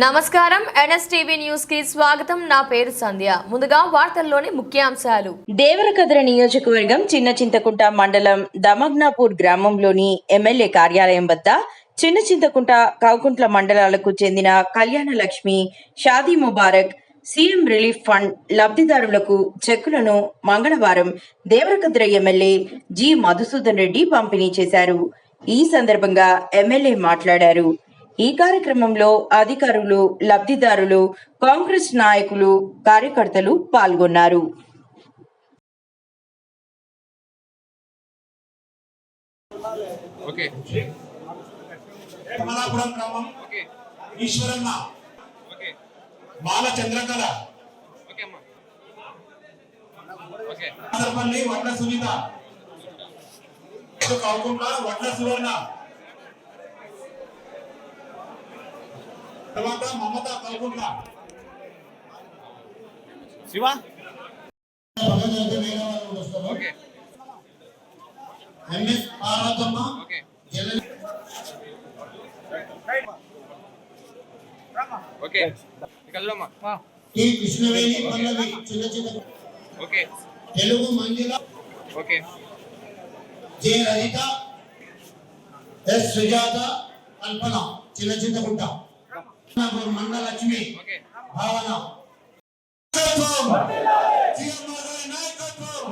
నమస్కారం NSTV news కి స్వాగతం. నా పేరు సంధ్య. ముందుగా వార్తల్లోని ముఖ్యాంశాలు. దేవరకద్ర నియోజకవర్గం చిన్న చింతకుంట మండలం దమగ్నాపూర్ గ్రామంలోని ఎమ్మెల్యే కార్యాలయం వద్ద చిన్న చింతకుంట కౌకుంట్ల మండలాలకు చెందిన Kalyana Lakshmi, Shaadi Mubarak, CM relief fund లబ్ధిదారులకు చెక్కులను మంగళవారం దేవరకద్ర ఎమ్మెల్యే జి మధుసూదన్ రెడ్డి పంపిణీ చేశారు. ఈ సందర్భంగా ఎమ్మెల్యే మాట్లాడారు. ఈ కార్యక్రమంలో అధికారులు, లబ్ధిదారులు, కాంగ్రెస్ నాయకులు, కార్యకర్తలు పాల్గొన్నారు. తర్వాత Mamata Kalguntla Shiva okay MS Parvathamma okay Kallamma T Krishnaveni Pallavi చిన్న చిన్న okay Telugu Manjula okay J Rajitha S Sujatha Kalpana చిన్న చింతకుంట మండల లక్ష్మి భావన నాయకత్వం